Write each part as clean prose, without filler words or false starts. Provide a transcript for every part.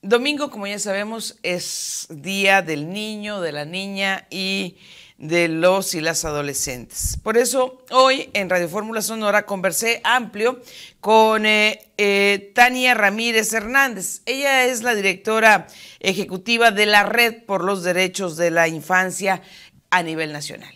Domingo, como ya sabemos, es Día del Niño, de la Niña y de los y las adolescentes. Por eso, hoy en Radio Fórmula Sonora conversé amplio con Tania Ramírez Hernández. Ella es la directora ejecutiva de la Red por los Derechos de la Infancia a nivel nacional.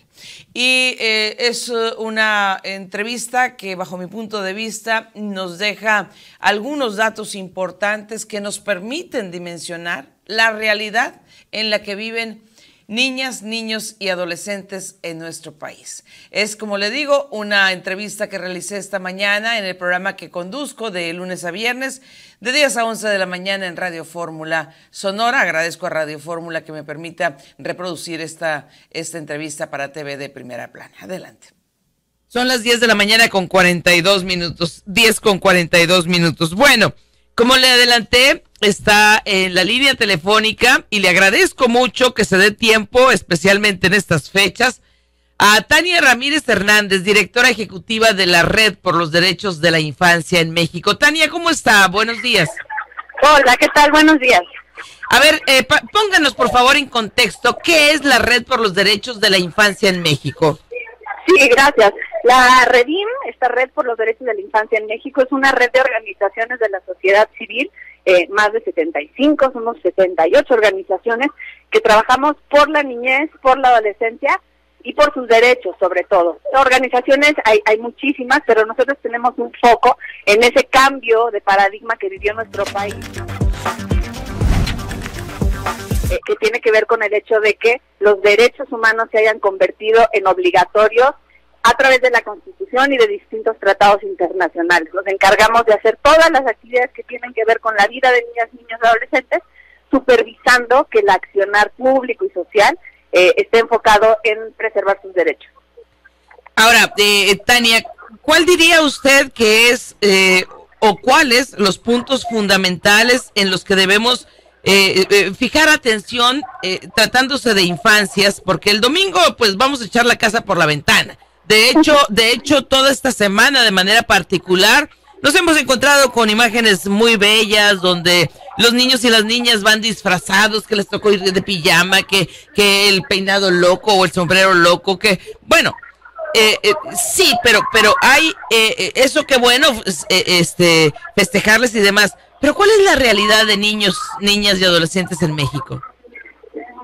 Y es una entrevista que, bajo mi punto de vista, nos deja algunos datos importantes que nos permiten dimensionar la realidad en la que viven niñas, niños y adolescentes en nuestro país. Es, como le digo, una entrevista que realicé esta mañana en el programa que conduzco de lunes a viernes, de 10 a 11 de la mañana en Radio Fórmula Sonora. Agradezco a Radio Fórmula que me permita reproducir esta entrevista para TV de Primera Plana. Adelante. Son las 10 de la mañana con 42 minutos, 10 con 42 minutos. Bueno, como le adelanté, está en la línea telefónica y le agradezco mucho que se dé tiempo, especialmente en estas fechas, a Tania Ramírez Hernández, directora ejecutiva de la Red por los Derechos de la Infancia en México. Tania, ¿cómo está? Buenos días. Hola, ¿qué tal? Buenos días. A ver, pónganos por favor en contexto, ¿qué es la Red por los Derechos de la Infancia en México? Sí, gracias. La REDIM, esta Red por los Derechos de la Infancia en México, es una red de organizaciones de la sociedad civil, más de 75, somos 78 organizaciones que trabajamos por la niñez, por la adolescencia y por sus derechos, sobre todo. Organizaciones hay muchísimas, pero nosotros tenemos un foco en ese cambio de paradigma que vivió nuestro país, que tiene que ver con el hecho de que los derechos humanos se hayan convertido en obligatorios a través de la Constitución y de distintos tratados internacionales. Nos encargamos de hacer todas las actividades que tienen que ver con la vida de niñas, niños y adolescentes, supervisando que el accionar público y social esté enfocado en preservar sus derechos. Ahora, Tania, ¿cuál diría usted que es o cuáles los puntos fundamentales en los que debemos fijar atención tratándose de infancias? Porque el domingo pues vamos a echar la casa por la ventana. De hecho, toda esta semana de manera particular nos hemos encontrado con imágenes muy bellas donde los niños y las niñas van disfrazados, que les tocó ir de pijama, que el peinado loco o el sombrero loco, que bueno, sí, pero hay eso que bueno, festejarles y demás. Pero ¿cuál es la realidad de niños, niñas y adolescentes en México?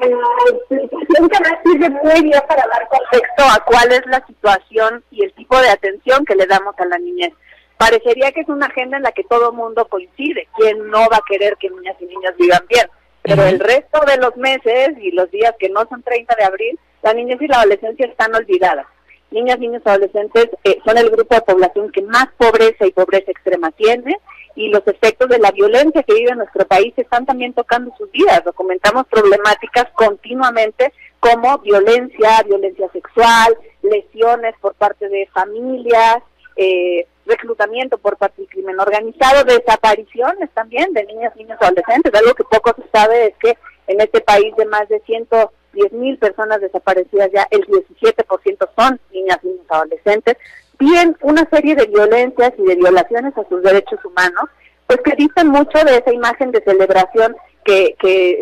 Que me sirve muy bien para dar contexto a cuál es la situación y el tipo de atención que le damos a la niñez. Parecería que es una agenda en la que todo mundo coincide. ¿Quién no va a querer que niñas y niños vivan bien? Pero el resto de los meses y los días que no son 30 de abril, la niñez y la adolescencia están olvidadas. Niñas, niños y adolescentes son el grupo de población que más pobreza y pobreza extrema tiene, y los efectos de la violencia que vive en nuestro país están también tocando sus vidas. Documentamos problemáticas continuamente como violencia sexual, lesiones por parte de familias, reclutamiento por parte del crimen organizado, desapariciones también de niñas, niños y adolescentes. Algo que poco se sabe es que en este país de más de 110,000 personas desaparecidas, ya el 17% son niñas, niños y adolescentes. Bien, una serie de violencias y de violaciones a sus derechos humanos, pues que dicen mucho de esa imagen de celebración que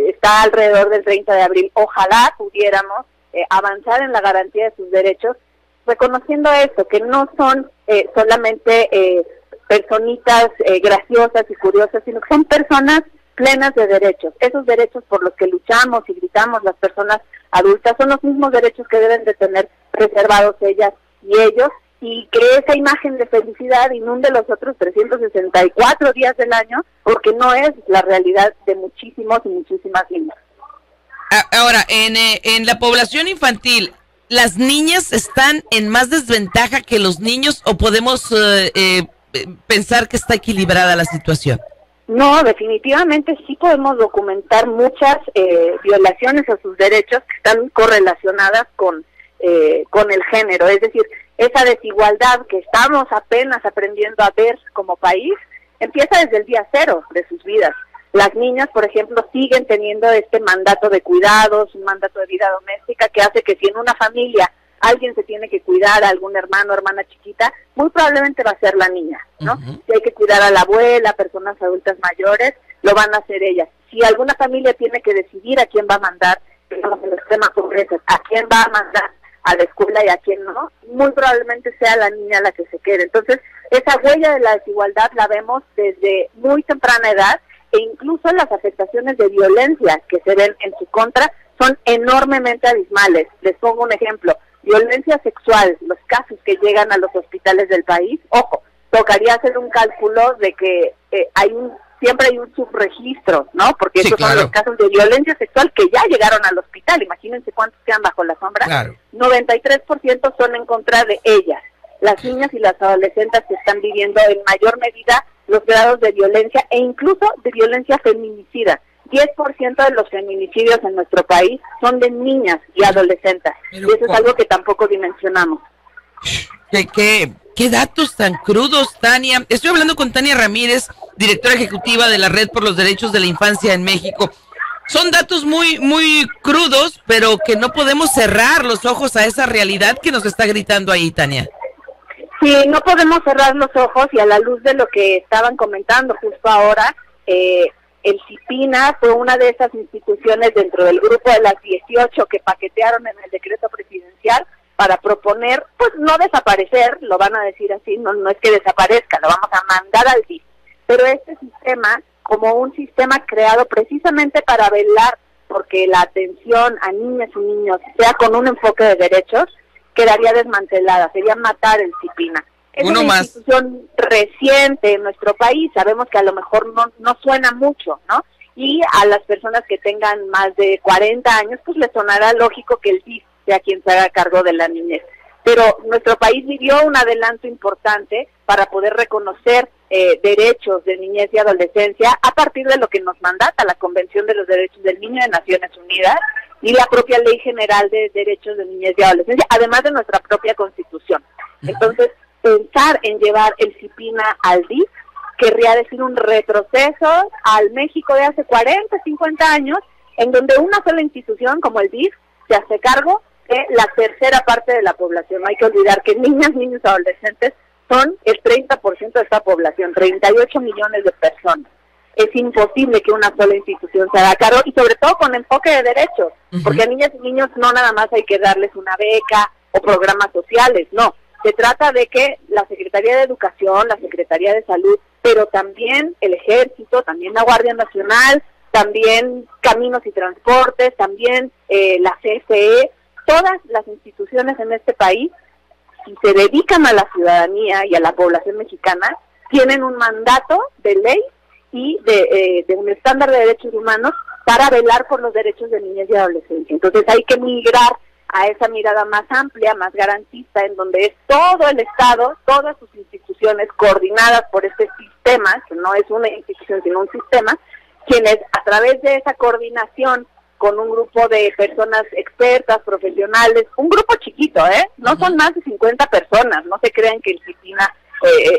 está alrededor del 30 de abril. Ojalá pudiéramos avanzar en la garantía de sus derechos, reconociendo esto, que no son solamente personitas graciosas y curiosas, sino que son personas plenas de derechos. Esos derechos por los que luchamos y gritamos las personas adultas son los mismos derechos que deben de tener preservados ellas y ellos, y que esa imagen de felicidad inunde los otros 364 días del año, porque no es la realidad de muchísimos y muchísimas niñas. Ahora, en la población infantil, ¿las niñas están en más desventaja que los niños o podemos pensar que está equilibrada la situación? No, definitivamente sí podemos documentar muchas violaciones a sus derechos que están correlacionadas con el género, es decir, esa desigualdad que estamos apenas aprendiendo a ver como país, empieza desde el día cero de sus vidas. Las niñas, por ejemplo, siguen teniendo este mandato de cuidados, un mandato de vida doméstica que hace que si en una familia alguien se tiene que cuidar a algún hermano o hermana chiquita, muy probablemente va a ser la niña, ¿no? Si hay que cuidar a la abuela, personas adultas mayores, lo van a hacer ellas. Si alguna familia tiene que decidir a quién va a mandar, digamos en la extrema pobreza, a quién va a mandar a la escuela y a quién no, muy probablemente sea la niña la que se quede. Entonces, esa huella de la desigualdad la vemos desde muy temprana edad, e incluso las afectaciones de violencia que se ven en su contra son enormemente abismales. Les pongo un ejemplo: violencia sexual, los casos que llegan a los hospitales del país, ojo, tocaría hacer un cálculo de que siempre hay un subregistro, ¿no? Porque esos son los casos de violencia sexual que ya llegaron al hospital. Imagínense cuántos quedan bajo la sombra. 93% son en contra de ellas. Las niñas y las adolescentes que están viviendo en mayor medida los grados de violencia e incluso de violencia feminicida. 10% de los feminicidios en nuestro país son de niñas y adolescentes. Y eso es algo que tampoco dimensionamos. ¿Qué datos tan crudos, Tania? Estoy hablando con Tania Ramírez, directora ejecutiva de la Red por los Derechos de la Infancia en México. Son datos muy, muy crudos, pero que no podemos cerrar los ojos a esa realidad que nos está gritando ahí, Tania. Sí, no podemos cerrar los ojos, y a la luz de lo que estaban comentando justo ahora, el CIPINA fue una de esas instituciones dentro del grupo de las 18 que paquetearon en el decreto presidencial para proponer, pues no desaparecer, lo van a decir así, no es que desaparezca, lo vamos a mandar al DIF, pero este sistema, como un sistema creado precisamente para velar porque la atención a niñas y niños sea con un enfoque de derechos, quedaría desmantelada, sería matar el CIPINA. Es una institución reciente en nuestro país, sabemos que a lo mejor no suena mucho, ¿no? Y a las personas que tengan más de 40 años, pues les sonará lógico que el DIF sea quien se haga cargo de la niñez. Pero nuestro país vivió un adelanto importante para poder reconocer derechos de niñez y adolescencia a partir de lo que nos mandata la Convención de los Derechos del Niño de Naciones Unidas y la propia Ley General de Derechos de Niñez y Adolescencia, además de nuestra propia Constitución. Entonces, pensar en llevar el CIPINA al DIF querría decir un retroceso al México de hace 40, 50 años, en donde una sola institución como el DIF se hace cargo de la tercera parte de la población. No hay que olvidar que niñas, niños y adolescentes son el 30% de esta población, 38 millones de personas. Es imposible que una sola institución se haga cargo, y sobre todo con enfoque de derechos, porque a niñas y niños no nada más hay que darles una beca o programas sociales, no. Se trata de que la Secretaría de Educación, la Secretaría de Salud, pero también el Ejército, también la Guardia Nacional, también Caminos y Transportes, también la CFE, todas las instituciones en este país, si se dedican a la ciudadanía y a la población mexicana, tienen un mandato de ley y de un estándar de derechos humanos para velar por los derechos de niñez y adolescencia. Entonces hay que migrar a esa mirada más amplia, más garantista, en donde es todo el Estado, todas sus instituciones coordinadas por este sistema, que no es una institución sino un sistema, quienes a través de esa coordinación con un grupo de personas expertas, profesionales, un grupo chiquito, no son más de 50 personas, no se crean que el CIPINA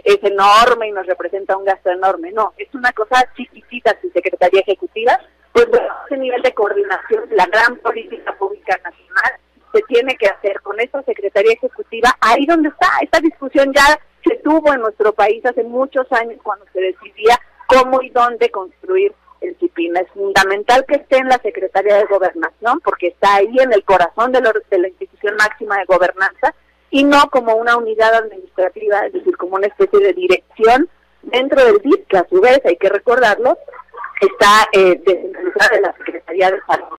es enorme y nos representa un gasto enorme, no, es una cosa chiquitita, su Secretaría Ejecutiva, pues bueno, ese nivel de coordinación, la gran política pública nacional, se tiene que hacer con esta Secretaría Ejecutiva, ahí donde está. Esta discusión ya se tuvo en nuestro país hace muchos años cuando se decidía cómo y dónde construir el CIPINA. Es fundamental que esté en la Secretaría de Gobernación, porque está ahí en el corazón de la institución máxima de gobernanza, y no como una unidad administrativa, es decir, como una especie de dirección dentro del DIF, que a su vez, hay que recordarlo, está descentralizada de la Secretaría de Salud.